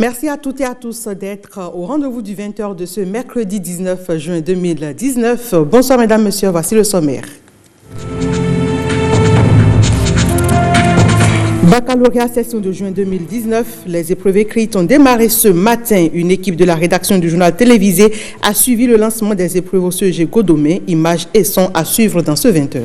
Merci à toutes et à tous d'être au rendez-vous du 20h de ce mercredi 19 juin 2019. Bonsoir mesdames, messieurs, voici le sommaire. Baccalauréat session de juin 2019, les épreuves écrites ont démarré ce matin. Une équipe de la rédaction du journal télévisé a suivi le lancement des épreuves au CEG Godomé. Images et sons à suivre dans ce 20h.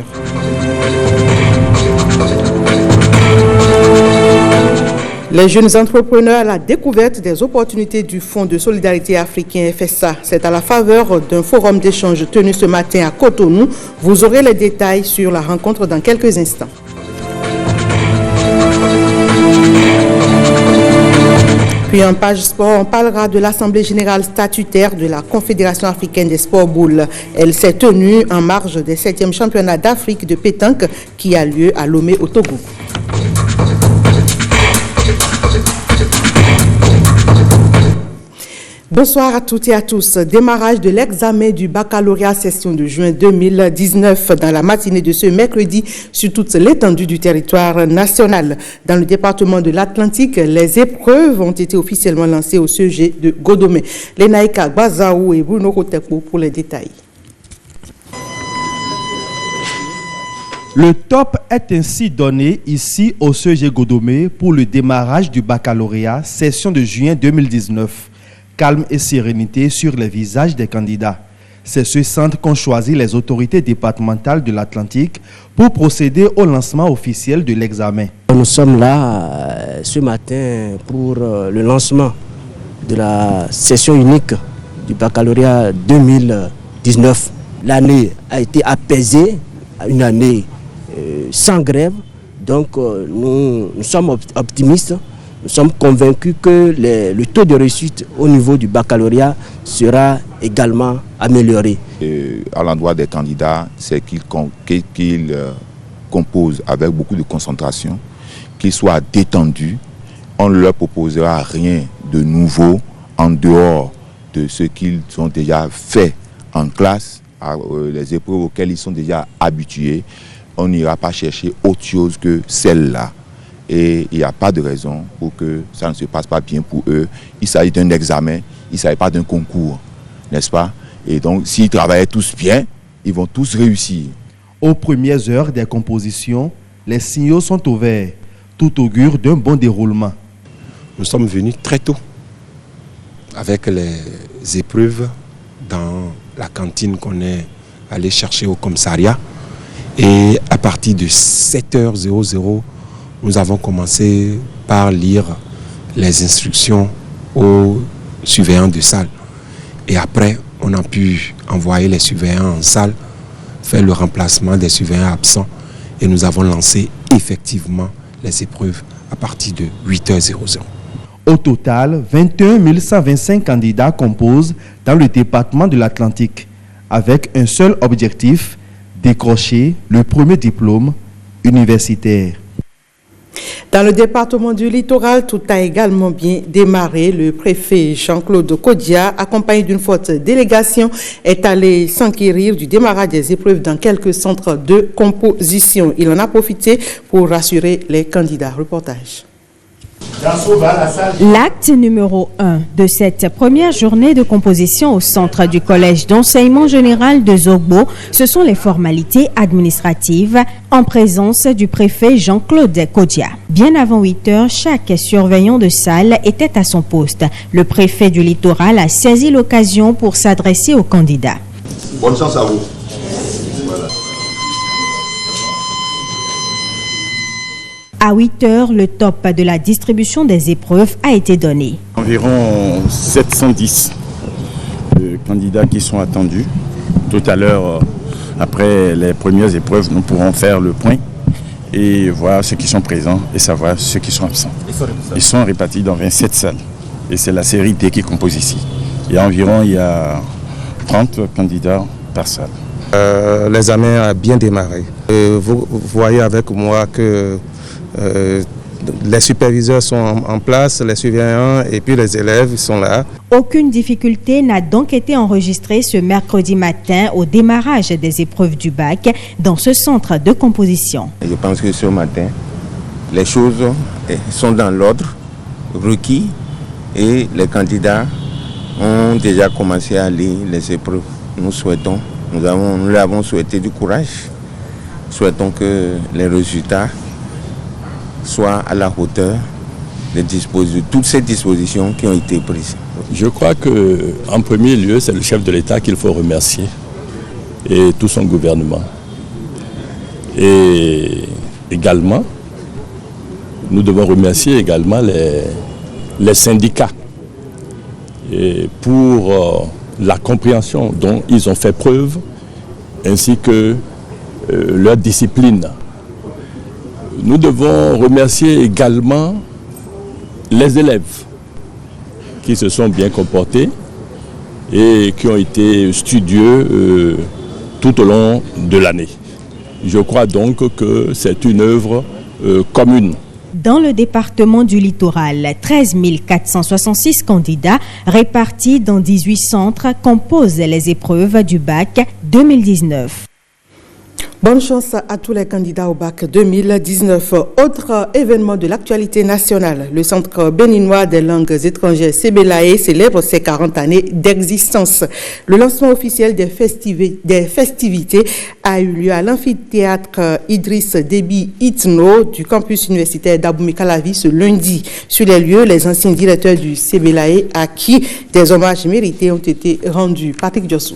Les jeunes entrepreneurs à la découverte des opportunités du Fonds de solidarité africain FSA. C'est à la faveur d'un forum d'échange tenu ce matin à Cotonou. Vous aurez les détails sur la rencontre dans quelques instants. Puis en page sport, on parlera de l'Assemblée générale statutaire de la Confédération africaine des sports boules. Elle s'est tenue en marge des 7e championnats d'Afrique de pétanque qui a lieu à Lomé au Togo. Bonsoir à toutes et à tous. Démarrage de l'examen du baccalauréat session de juin 2019 dans la matinée de ce mercredi sur toute l'étendue du territoire national. Dans le département de l'Atlantique, les épreuves ont été officiellement lancées au CEG de Godomé. Lenaïka Bazaou et Bruno Rotepo pour les détails. Le top est ainsi donné ici au CEG Godomé pour le démarrage du baccalauréat session de juin 2019. Calme et sérénité sur les visages des candidats. C'est ce centre qu'ont choisi les autorités départementales de l'Atlantique pour procéder au lancement officiel de l'examen. Nous sommes là ce matin pour le lancement de la session unique du baccalauréat 2019. L'année a été apaisée, une année sans grève, donc nous sommes optimistes. Nous sommes convaincus que le taux de réussite au niveau du baccalauréat sera également amélioré. À l'endroit des candidats, c'est qu'ils composent avec beaucoup de concentration, qu'ils soient détendus. On ne leur proposera rien de nouveau en dehors de ce qu'ils ont déjà fait en classe, les épreuves auxquelles ils sont déjà habitués. On n'ira pas chercher autre chose que celle-là. Et il n'y a pas de raison pour que ça ne se passe pas bien pour eux. Il s'agit d'un examen, il ne s'agit pas d'un concours, n'est-ce pas? Et donc, s'ils travaillent tous bien, ils vont tous réussir. Aux premières heures des compositions, les signaux sont ouverts. Tout augure d'un bon déroulement. Nous sommes venus très tôt avec les épreuves dans la cantine qu'on est allé chercher au commissariat. Et à partir de 7h00, nous avons commencé par lire les instructions aux surveillants de salle. Et après, on a pu envoyer les surveillants en salle, faire le remplacement des surveillants absents. Et nous avons lancé effectivement les épreuves à partir de 8h00. Au total, 21 125 candidats composent dans le département de l'Atlantique, avec un seul objectif, décrocher le premier diplôme universitaire. Dans le département du littoral, tout a également bien démarré. Le préfet Jean-Claude Kodia, accompagné d'une forte délégation, est allé s'enquérir du démarrage des épreuves dans quelques centres de composition. Il en a profité pour rassurer les candidats. Reportage. L'acte numéro 1 de cette première journée de composition au centre du collège d'enseignement général de Zogbo, ce sont les formalités administratives en présence du préfet Jean-Claude Kodia. Bien avant 8 heures, chaque surveillant de salle était à son poste. Le préfet du littoral a saisi l'occasion pour s'adresser aux candidats. Bonne chance à vous. Voilà. À 8 heures, le top de la distribution des épreuves a été donné. Environ 710 candidats qui sont attendus. Tout à l'heure, après les premières épreuves, nous pourrons faire le point et voir ceux qui sont présents et savoir ceux qui sont absents. Ils sont répartis dans 27 salles et c'est la série D qui compose ici. Il y a 30 candidats par salle. L'examen a bien démarré. Vous voyez avec moi que les superviseurs sont en place, les surveillants et puis les élèves sont là. Aucune difficulté n'a donc été enregistrée ce mercredi matin au démarrage des épreuves du bac dans ce centre de composition. Je pense que ce matin, les choses sont dans l'ordre requis et les candidats ont déjà commencé à lire les épreuves. Nous leur avons souhaité du courage. Souhaitons que les résultats soient à la hauteur de toutes ces dispositions qui ont été prises. Je crois qu'en premier lieu, c'est le chef de l'État qu'il faut remercier et tout son gouvernement. Et également, nous devons remercier également les syndicats et pour la compréhension dont ils ont fait preuve, ainsi que leur discipline. Nous devons remercier également les élèves qui se sont bien comportés et qui ont été studieux tout au long de l'année. Je crois donc que c'est une œuvre commune. Dans le département du littoral, 13 466 candidats répartis dans 18 centres composent les épreuves du bac 2019. Bonne chance à tous les candidats au bac 2019. Autre événement de l'actualité nationale, le Centre béninois des langues étrangères CBLAE célèbre ses 40 années d'existence. Le lancement officiel des festivités a eu lieu à l'amphithéâtre Idriss Déby Itno du campus universitaire d'Abomey-Calavi ce lundi. Sur les lieux, les anciens directeurs du CBLAE à qui des hommages mérités ont été rendus. Patrick Diossou.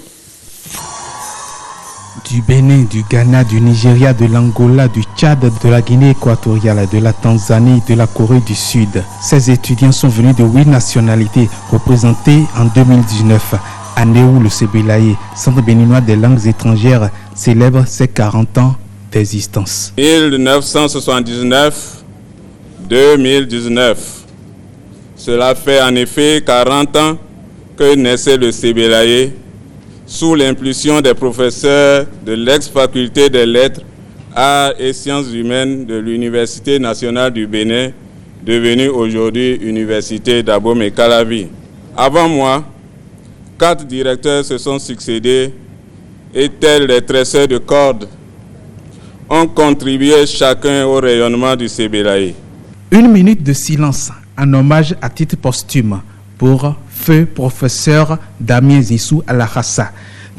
Du Bénin, du Ghana, du Nigeria, de l'Angola, du Tchad, de la Guinée équatoriale, de la Tanzanie, de la Corée du Sud. Ces étudiants sont venus de 8 nationalités représentées en 2019, année où le CBLAE, Centre béninois des langues étrangères, célèbre ses 40 ans d'existence. 1979-2019. Cela fait en effet 40 ans que naissait le CBLAE, sous l'impulsion des professeurs de l'ex-faculté des lettres, arts et sciences humaines de l'Université nationale du Bénin, devenue aujourd'hui Université d'Abomey-Calavi. Avant moi, 4 directeurs se sont succédés et tels les tresseurs de cordes ont contribué chacun au rayonnement du CBLAE. 1 minute de silence en hommage à titre posthume pour feu professeur Damien Zissou Alahassa,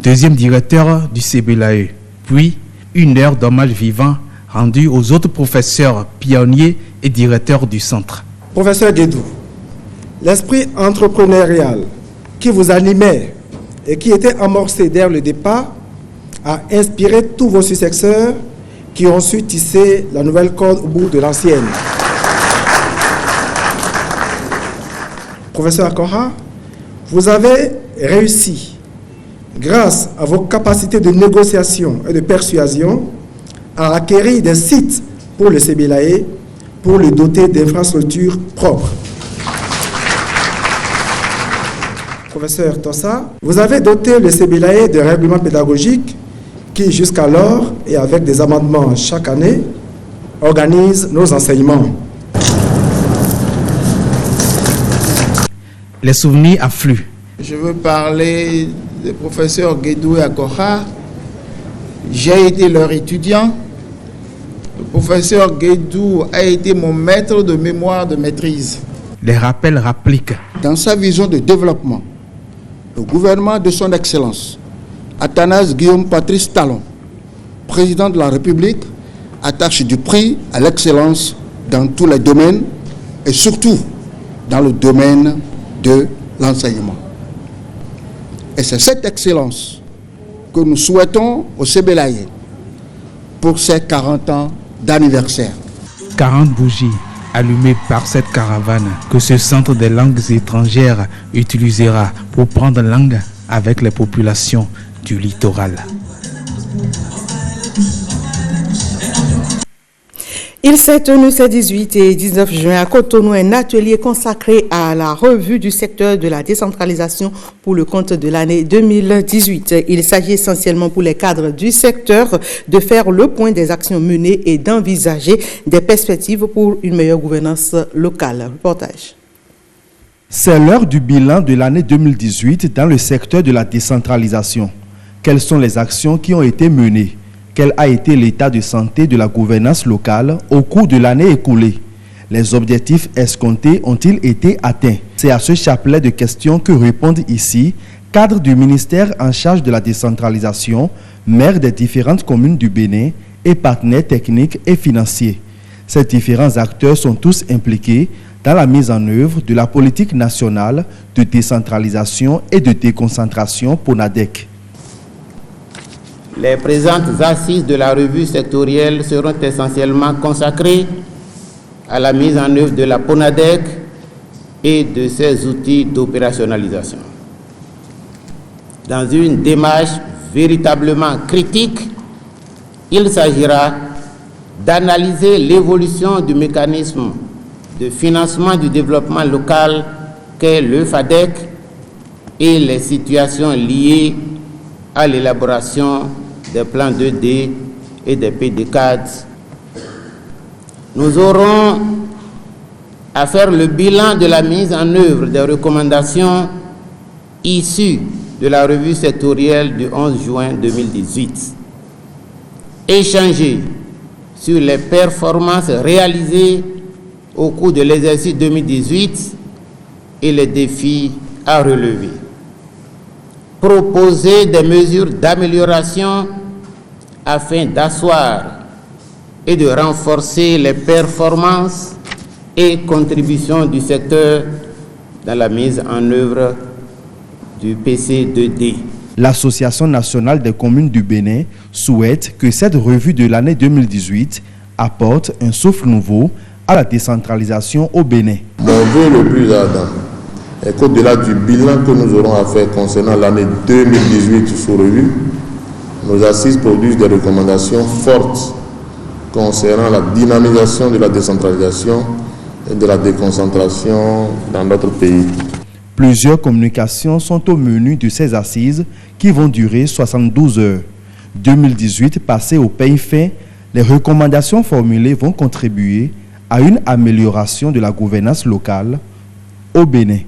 deuxième directeur du CBLAE. Puis 1 heure d'hommage vivant rendu aux autres professeurs pionniers et directeurs du centre. Professeur Guédou, l'esprit entrepreneurial qui vous animait et qui était amorcé dès le départ a inspiré tous vos successeurs qui ont su tisser la nouvelle corde au bout de l'ancienne. Professeur Akora, vous avez réussi, grâce à vos capacités de négociation et de persuasion, à acquérir des sites pour le CBLAE pour le doter d'infrastructures propres. Professeur Tossa, vous avez doté le CBLAE de règlements pédagogiques qui, jusqu'alors, et avec des amendements chaque année, organisent nos enseignements. Les souvenirs affluent. Je veux parler du professeur Guédou et Akora. J'ai été leur étudiant. Le professeur Guédou a été mon maître de mémoire de maîtrise. Les rappels rappliquent. Dans sa vision de développement, le gouvernement de son Excellence, Athanase Guillaume Patrice Talon, président de la République, attache du prix à l'excellence dans tous les domaines et surtout dans le domaine de l'enseignement. Et c'est cette excellence que nous souhaitons au CBLAE pour ses 40 ans d'anniversaire. 40 bougies allumées par cette caravane que ce centre des langues étrangères utilisera pour prendre langue avec les populations du littoral. Il s'est tenu ces 18 et 19 juin à Cotonou un atelier consacré à la revue du secteur de la décentralisation pour le compte de l'année 2018. Il s'agit essentiellement pour les cadres du secteur de faire le point des actions menées et d'envisager des perspectives pour une meilleure gouvernance locale. Reportage. C'est l'heure du bilan de l'année 2018 dans le secteur de la décentralisation. Quelles sont les actions qui ont été menées? Quel a été l'état de santé de la gouvernance locale au cours de l'année écoulée? Les objectifs escomptés ont-ils été atteints? C'est à ce chapelet de questions que répondent ici cadres du ministère en charge de la décentralisation, maires des différentes communes du Bénin et partenaires techniques et financiers. Ces différents acteurs sont tous impliqués dans la mise en œuvre de la politique nationale de décentralisation et de déconcentration PONADEC. Les présentes assises de la revue sectorielle seront essentiellement consacrées à la mise en œuvre de la PONADEC et de ses outils d'opérationnalisation. Dans une démarche véritablement critique, il s'agira d'analyser l'évolution du mécanisme de financement du développement local qu'est le FADEC et les situations liées à l'élaboration des plans 2D et des PDCAD. Nous aurons à faire le bilan de la mise en œuvre des recommandations issues de la revue sectorielle du 11 juin 2018. Échanger sur les performances réalisées au cours de l'exercice 2018 et les défis à relever. Proposer des mesures d'amélioration afin d'asseoir et de renforcer les performances et contributions du secteur dans la mise en œuvre du PC2D. L'Association nationale des communes du Bénin souhaite que cette revue de l'année 2018 apporte un souffle nouveau à la décentralisation au Bénin. Mon vœu le plus ardent est qu'au-delà du bilan que nous aurons à faire concernant l'année 2018 sous revue, nos assises produisent des recommandations fortes concernant la dynamisation de la décentralisation et de la déconcentration dans notre pays. Plusieurs communications sont au menu de ces assises qui vont durer 72 heures. 2018 passé au peigne fin, les recommandations formulées vont contribuer à une amélioration de la gouvernance locale au Bénin.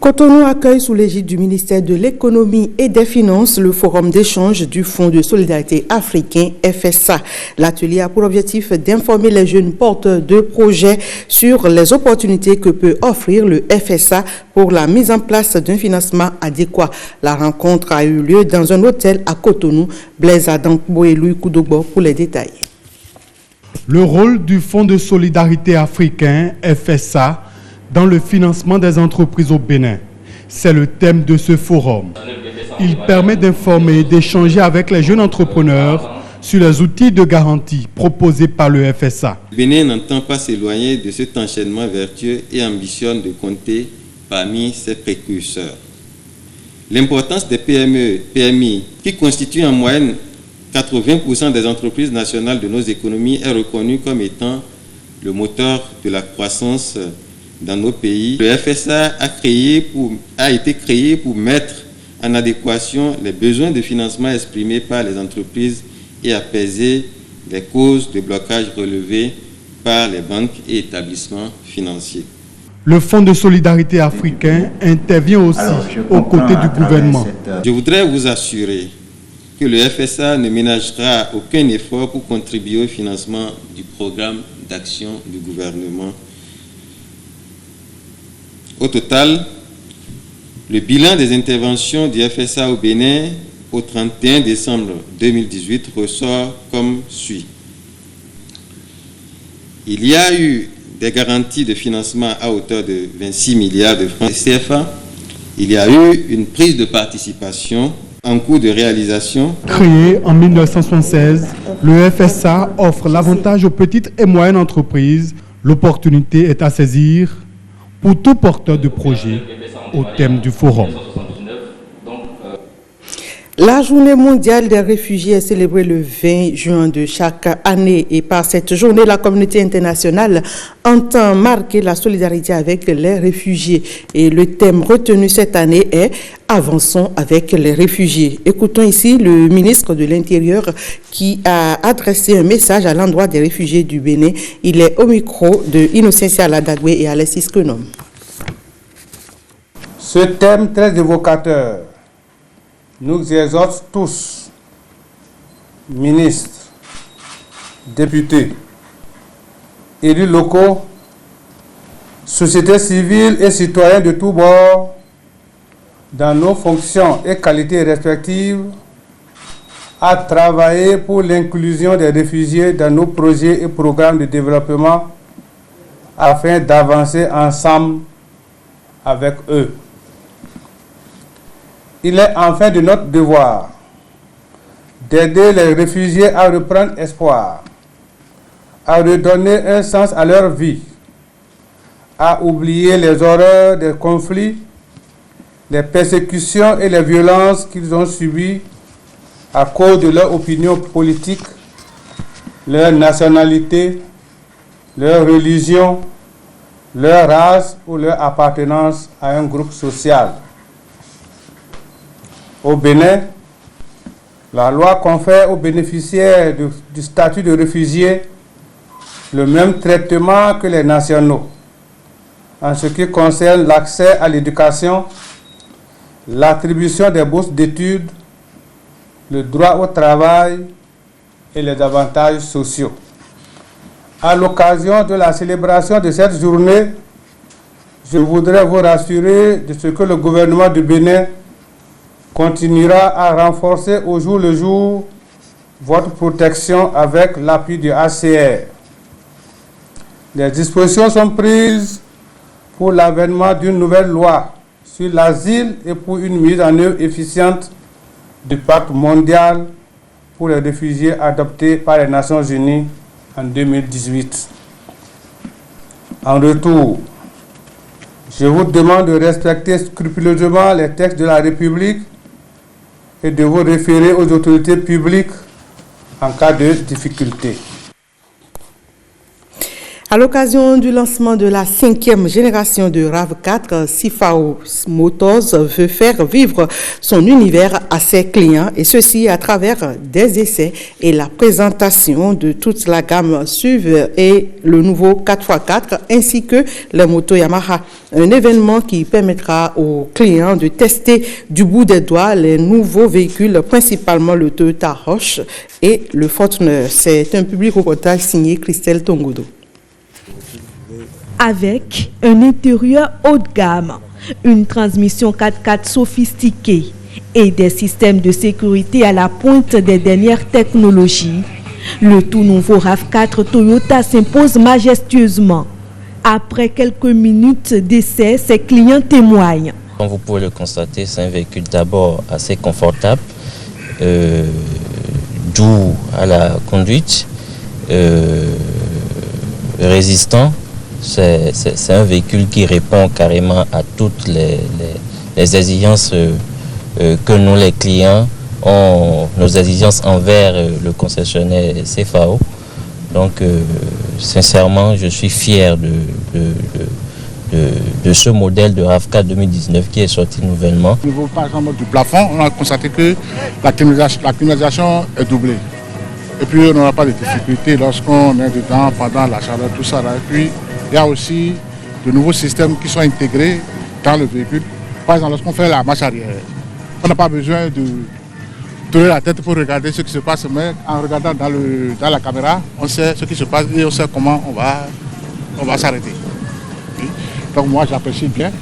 Cotonou accueille sous l'égide du ministère de l'Économie et des Finances le forum d'échange du Fonds de solidarité africain FSA. L'atelier a pour objectif d'informer les jeunes porteurs de projets sur les opportunités que peut offrir le FSA pour la mise en place d'un financement adéquat. La rencontre a eu lieu dans un hôtel à Cotonou. Blaise Adankbo et Louis Koudogbo pour les détails. Le rôle du Fonds de solidarité africain FSA dans le financement des entreprises au Bénin. C'est le thème de ce forum. Il permet d'informer et d'échanger avec les jeunes entrepreneurs sur les outils de garantie proposés par le FSA. Le Bénin n'entend pas s'éloigner de cet enchaînement vertueux et ambitionne de compter parmi ses précurseurs. L'importance des PMI, qui constituent en moyenne 80% des entreprises nationales de nos économies, est reconnue comme étant le moteur de la croissance dans nos pays. Le FSA a été créé pour mettre en adéquation les besoins de financement exprimés par les entreprises et apaiser les causes de blocage relevés par les banques et établissements financiers. Le Fonds de solidarité africain intervient aussi aux côtés du gouvernement. Je voudrais vous assurer que le FSA ne ménagera aucun effort pour contribuer au financement du programme d'action du gouvernement. Au total, le bilan des interventions du FSA au Bénin au 31 décembre 2018 ressort comme suit. Il y a eu des garanties de financement à hauteur de 26 milliards de francs CFA. Il y a eu une prise de participation en cours de réalisation. Créé en 1976, le FSA offre l'avantage aux petites et moyennes entreprises. L'opportunité est à saisir pour tout porteur de projet au thème du forum. La journée mondiale des réfugiés est célébrée le 20 juin de chaque année et par cette journée, la communauté internationale entend marquer la solidarité avec les réfugiés. Et le thème retenu cette année est « Avançons avec les réfugiés ». Écoutons ici le ministre de l'Intérieur qui a adressé un message à l'endroit des réfugiés du Bénin. Il est au micro de Innocentia Ladagwe et Alexis Kenom. Ce thème très évocateur nous exhorte tous, ministres, députés, élus locaux société civile et citoyens de tous bords, dans nos fonctions et qualités respectives, à travailler pour l'inclusion des réfugiés dans nos projets et programmes de développement afin d'avancer ensemble avec eux. Il est enfin de notre devoir d'aider les réfugiés à reprendre espoir, à redonner un sens à leur vie, à oublier les horreurs des conflits, les persécutions et les violences qu'ils ont subies à cause de leur opinion politique, leur nationalité, leur religion, leur race ou leur appartenance à un groupe social. Au Bénin, la loi confère aux bénéficiaires du statut de réfugié le même traitement que les nationaux en ce qui concerne l'accès à l'éducation, l'attribution des bourses d'études, le droit au travail et les avantages sociaux. À l'occasion de la célébration de cette journée, je voudrais vous rassurer de ce que le gouvernement du Bénin continuera à renforcer au jour le jour votre protection avec l'appui du HCR. Des dispositions sont prises pour l'avènement d'une nouvelle loi sur l'asile et pour une mise en œuvre efficiente du pacte mondial pour les réfugiés adopté par les Nations Unies en 2018. En retour, je vous demande de respecter scrupuleusement les textes de la République et de vous référer aux autorités publiques en cas de difficulté. À l'occasion du lancement de la 5e génération de RAV4, CFAO Motors veut faire vivre son univers à ses clients et ceci à travers des essais et la présentation de toute la gamme SUV et le nouveau 4x4 ainsi que les motos Yamaha. Un événement qui permettra aux clients de tester du bout des doigts les nouveaux véhicules, principalement le Toyota Rush et le Fortuner. C'est un public reportage signé Christelle Tongodo. Avec un intérieur haut de gamme, une transmission 4x4 sophistiquée et des systèmes de sécurité à la pointe des dernières technologies, le tout nouveau RAV4 Toyota s'impose majestueusement. Après quelques minutes d'essai, ses clients témoignent. Comme vous pouvez le constater, c'est un véhicule d'abord assez confortable, doux à la conduite, résistant. C'est un véhicule qui répond carrément à toutes les exigences que nous, les clients, ont, nos exigences envers le concessionnaire CFAO. Donc, sincèrement, je suis fier de ce modèle de RAV4 2019 qui est sorti nouvellement. Au niveau, par exemple, du plafond, on a constaté que la climatisation est doublée. Et puis, on n'aura pas de difficultés lorsqu'on est dedans pendant la chaleur, tout ça. Là. Et puis, il y a aussi de nouveaux systèmes qui sont intégrés dans le véhicule. Par exemple, lorsqu'on fait la marche arrière, on n'a pas besoin de tourner la tête pour regarder ce qui se passe, mais en regardant dans la caméra, on sait ce qui se passe et on sait comment on va s'arrêter. Oui. Donc moi, j'apprécie bien.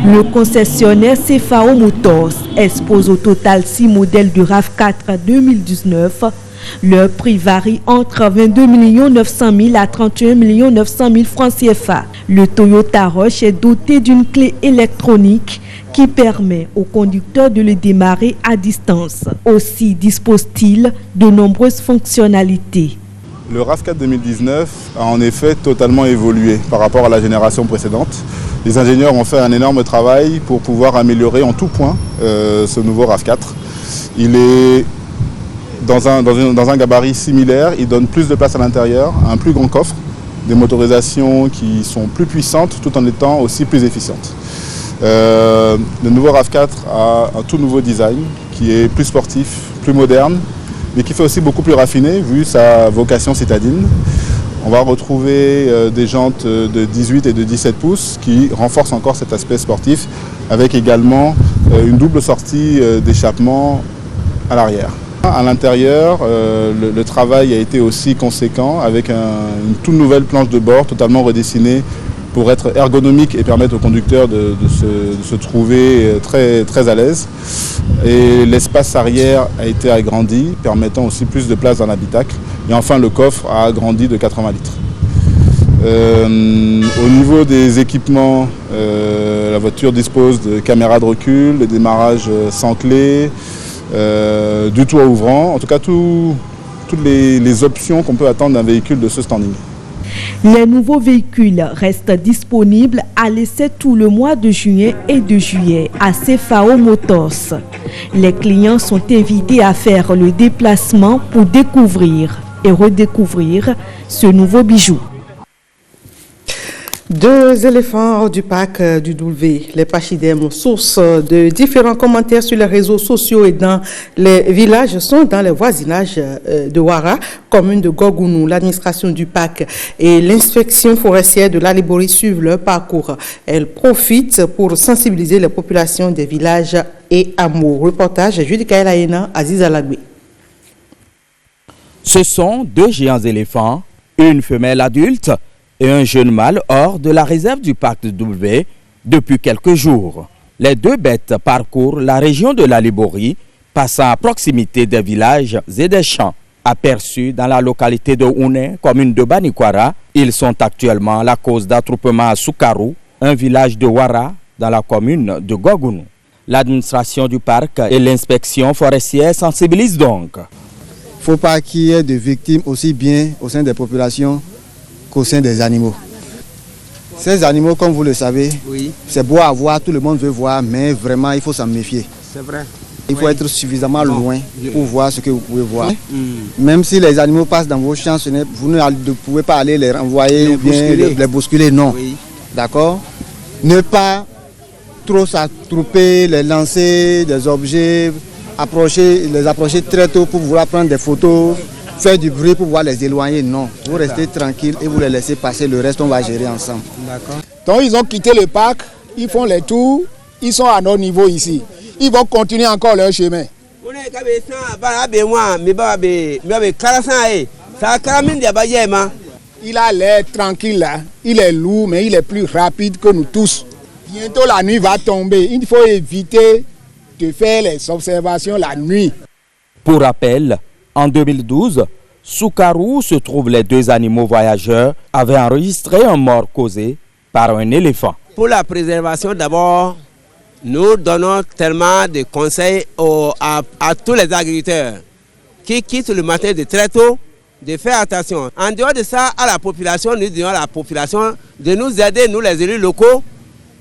Le concessionnaire CFAO Motors expose au total 6 modèles de RAV4 2019. Leur prix varie entre 22 900 000 à 31 900 000 francs CFA. Le Toyota Rush est doté d'une clé électronique qui permet au conducteur de le démarrer à distance. Aussi dispose-t-il de nombreuses fonctionnalités. Le RAV4 2019 a en effet totalement évolué par rapport à la génération précédente. Les ingénieurs ont fait un énorme travail pour pouvoir améliorer en tout point ce nouveau RAV4. Il est dans un gabarit similaire, il donne plus de place à l'intérieur, un plus grand coffre, des motorisations qui sont plus puissantes tout en étant aussi plus efficientes. Le nouveau RAV4 a un tout nouveau design qui est plus sportif, plus moderne, mais qui fait aussi beaucoup plus raffiné vu sa vocation citadine. On va retrouver des jantes de 18 et de 17 pouces qui renforcent encore cet aspect sportif, avec également une double sortie d'échappement à l'arrière. À l'intérieur, le travail a été aussi conséquent avec une toute nouvelle planche de bord totalement redessinée pour être ergonomique et permettre aux conducteurs de se trouver très à l'aise. Et l'espace arrière a été agrandi, permettant aussi plus de place dans l'habitacle. Et enfin, le coffre a agrandi de 80 litres. Au niveau des équipements, la voiture dispose de caméras de recul, de démarrage sans clé, du toit ouvrant, en tout cas toutes les options qu'on peut attendre d'un véhicule de ce standing. Les nouveaux véhicules restent disponibles à l'essai tout le mois de juin et de juillet à CFAO Motors. Les clients sont invités à faire le déplacement pour découvrir et redécouvrir ce nouveau bijou. 2 éléphants hors du parc du Doulvé. Les pachydermes, source de différents commentaires sur les réseaux sociaux et dans les villages, sont dans les voisinages de Ouara, commune de Gogounou. L'administration du parc et l'inspection forestière de l'Alibori suivent leur parcours. Elles profitent pour sensibiliser les populations des villages et hameaux. Reportage Judicaël Aena, Aziz Alagbe. Ce sont 2 géants éléphants, une femelle adulte et un jeune mâle hors de la réserve du parc de Doulvé depuis quelques jours. Les 2 bêtes parcourent la région de l'Alibori, passant à proximité des villages et des champs. Aperçus dans la localité de Ouné, commune de Banikwara, ils sont actuellement la cause d'attroupement à Soukarou, un village de Ouara, dans la commune de Gogounou. L'administration du parc et l'inspection forestière sensibilisent donc. Il ne faut pas qu'il y ait de victimes aussi bien au sein des populations qu'au sein des animaux. Ces animaux, comme vous le savez, c'est beau à voir, tout le monde veut voir, mais vraiment il faut s'en méfier. C'est vrai. Il faut être suffisamment loin pour voir ce que vous pouvez voir. Même si les animaux passent dans vos champs, vous ne pouvez pas aller les renvoyer ou bien les bousculer, non. D'accord? Ne pas trop s'attrouper, les lancer des objets, les approcher très tôt pour vouloir prendre des photos, faire du bruit pour pouvoir les éloigner, non. Vous restez tranquille et vous les laissez passer, le reste on va gérer ensemble. Donc ils ont quitté le parc, ils font les tours, ils sont à notre niveau ici. Ils vont continuer encore leur chemin. Il a l'air tranquille là, il est lourd mais il est plus rapide que nous tous. Bientôt la nuit va tomber, il faut éviter de faire les observations la nuit. Pour rappel, en 2012, Soukarou, où se trouvent les 2 animaux voyageurs, avait enregistré un mort causé par un éléphant. Pour la préservation, d'abord, nous donnons tellement de conseils à tous les agriculteurs qui quittent le matin de très tôt, de faire attention. En dehors de ça, à la population, nous disons à la population de nous aider, nous les élus locaux,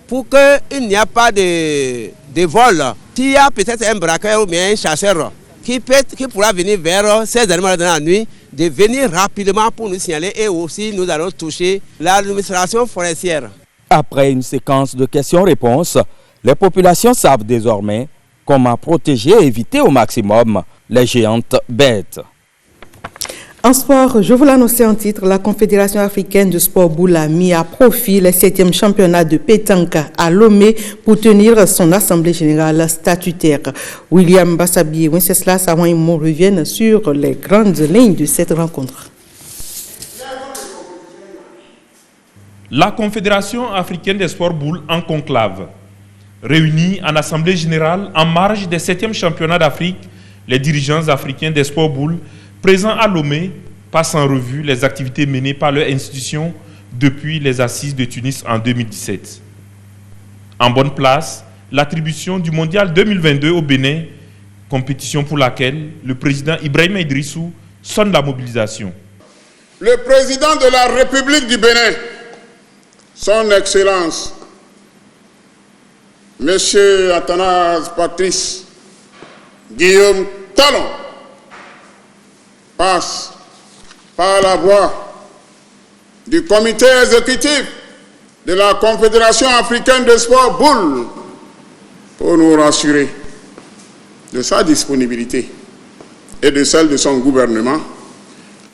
pour qu'il n'y a pas de vol. S'il y a peut-être un braqueur ou bien un chasseur qui pourra venir vers ces animaux dans la nuit, de venir rapidement pour nous signaler et aussi nous allons toucher l'administration forestière. Après une séquence de questions-réponses, les populations savent désormais comment protéger et éviter au maximum les géantes bêtes. En sport, je vous l'annonçais en titre, la Confédération africaine de sport boule a mis à profit les 7e championnats de pétanque à Lomé pour tenir son assemblée générale statutaire. William Bassabi et Wenceslas Sawan-Imo reviennent sur les grandes lignes de cette rencontre. La Confédération africaine des sports boules en conclave. Réunis en assemblée générale en marge des 7e championnats d'Afrique, les dirigeants africains des sports boules présents à Lomé passent en revue les activités menées par leur institution depuis les assises de Tunis en 2017. En bonne place, l'attribution du Mondial 2022 au Bénin, compétition pour laquelle le président Ibrahima Idrissou sonne la mobilisation. Le président de la République du Bénin, son Excellence, Monsieur Athanase Patrice Guillaume Talon, passe par la voie du comité exécutif de la Confédération africaine de sport boule pour nous rassurer de sa disponibilité et de celle de son gouvernement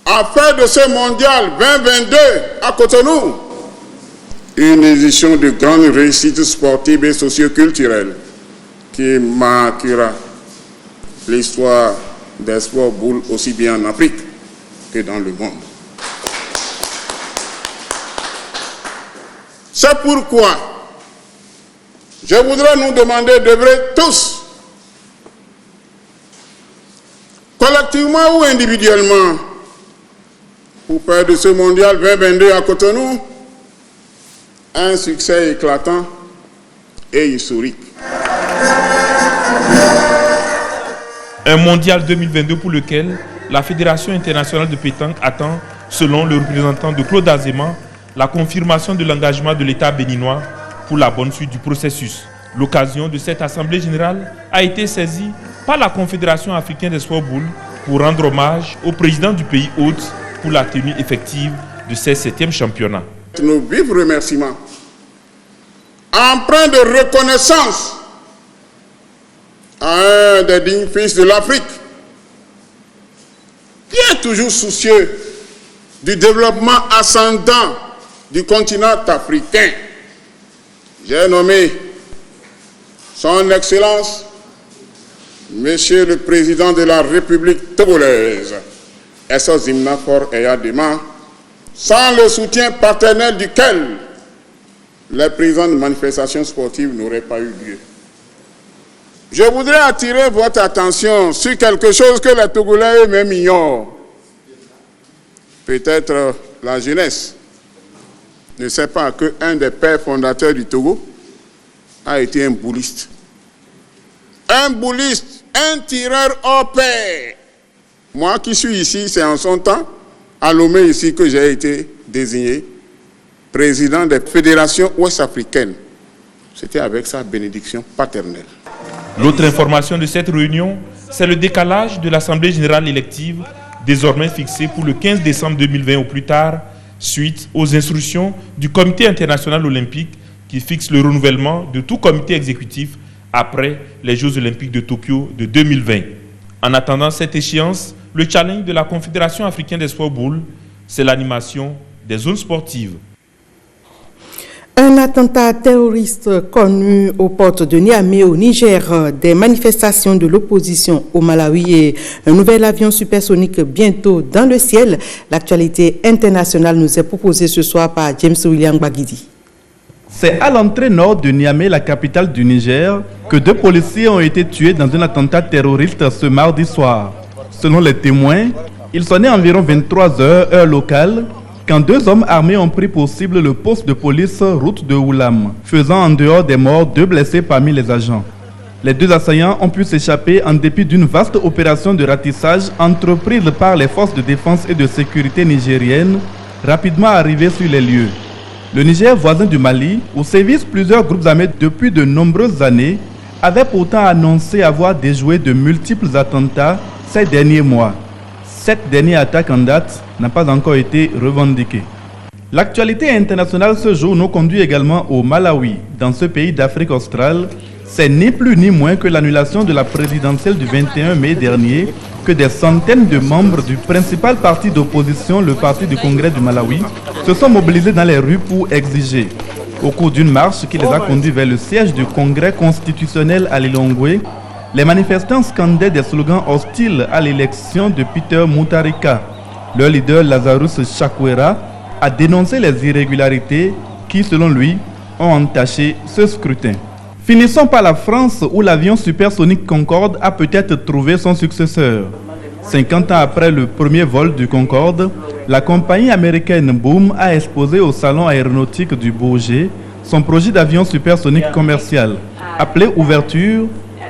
à faire de ce mondial 2022 à Cotonou une édition de grande réussite sportive et socio-culturelle qui marquera l'histoire des sports boules aussi bien en Afrique que dans le monde. C'est pourquoi je voudrais nous demander d'œuvrer tous, collectivement ou individuellement, pour faire de ce mondial 2022 à Cotonou un succès éclatant et historique. Un mondial 2022 pour lequel la Fédération internationale de pétanque attend, selon le représentant de Claude Azéma, la confirmation de l'engagement de l'État béninois pour la bonne suite du processus. L'occasion de cette assemblée générale a été saisie par la Confédération africaine des sports boules pour rendre hommage au président du pays hôte pour la tenue effective de ces 7e championnats. Nos vifs remerciements, empreints de reconnaissance à un des dignes fils de l'Afrique, qui est toujours soucieux du développement ascendant du continent africain. J'ai nommé Son Excellence, Monsieur le Président de la République togolaise, Esso Zimnafor Eyadema, sans le soutien paternel duquel les présentes manifestations sportives n'auraient pas eu lieu. Je voudrais attirer votre attention sur quelque chose que les Togolais eux-mêmes ignorent. Peut-être la jeunesse ne sait pas qu'un des pères fondateurs du Togo a été un bouliste. Un bouliste, un tireur hors pair. Moi qui suis ici, c'est en son temps, à Lomé ici, que j'ai été désigné président des fédérations ouest-africaines. C'était avec sa bénédiction paternelle. L'autre information de cette réunion, c'est le décalage de l'Assemblée générale élective, désormais fixée pour le 15 décembre 2020 au plus tard, suite aux instructions du Comité international olympique qui fixe le renouvellement de tout comité exécutif après les Jeux olympiques de Tokyo de 2020. En attendant cette échéance, le challenge de la Confédération africaine des sports boules, c'est l'animation des zones sportives. Un attentat terroriste connu aux portes de Niamey au Niger, des manifestations de l'opposition au Malawi et un nouvel avion supersonique bientôt dans le ciel. L'actualité internationale nous est proposée ce soir par James William Bagidi. C'est à l'entrée nord de Niamey, la capitale du Niger, que 2 policiers ont été tués dans un attentat terroriste ce mardi soir. Selon les témoins, il sonnait environ 23 h, heure locale, quand 2 hommes armés ont pris pour cible le poste de police route de Oulam, faisant en dehors des morts 2 blessés parmi les agents. Les 2 assaillants ont pu s'échapper en dépit d'une vaste opération de ratissage entreprise par les forces de défense et de sécurité nigériennes, rapidement arrivées sur les lieux. Le Niger, voisin du Mali, où sévissent plusieurs groupes armés depuis de nombreuses années, avait pourtant annoncé avoir déjoué de multiples attentats ces derniers mois. Cette dernière attaque en date n'a pas encore été revendiquée. L'actualité internationale ce jour nous conduit également au Malawi. Dans ce pays d'Afrique australe, c'est ni plus ni moins que l'annulation de la présidentielle du 21 mai dernier que des centaines de membres du principal parti d'opposition, le Parti du Congrès du Malawi, se sont mobilisés dans les rues pour exiger. Au cours d'une marche qui les a conduits vers le siège du Congrès constitutionnel à Lilongwe, les manifestants scandaient des slogans hostiles à l'élection de Peter Mutharika. Leur leader Lazarus Chakwera a dénoncé les irrégularités qui, selon lui, ont entaché ce scrutin. Finissons par la France où l'avion supersonique Concorde a peut-être trouvé son successeur. 50 ans après le premier vol du Concorde, la compagnie américaine Boom a exposé au salon aéronautique du Bourget son projet d'avion supersonique commercial. Appelé Ouverture,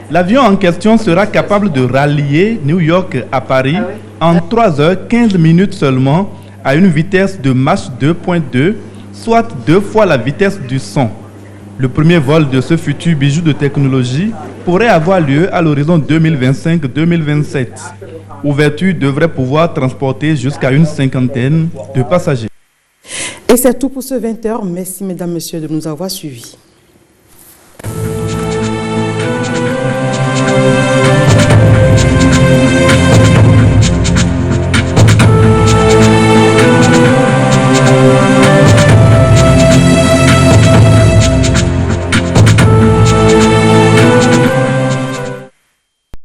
l'avion en question sera capable de rallier New York à Paris en 3 h 15 minutes seulement à une vitesse de Mach 2.2, soit 2 fois la vitesse du son. Le premier vol de ce futur bijou de technologie pourrait avoir lieu à l'horizon 2025-2027. Ouverture devrait pouvoir transporter jusqu'à une 50aine de passagers. Et c'est tout pour ce 20h. Merci mesdames, messieurs de nous avoir suivis.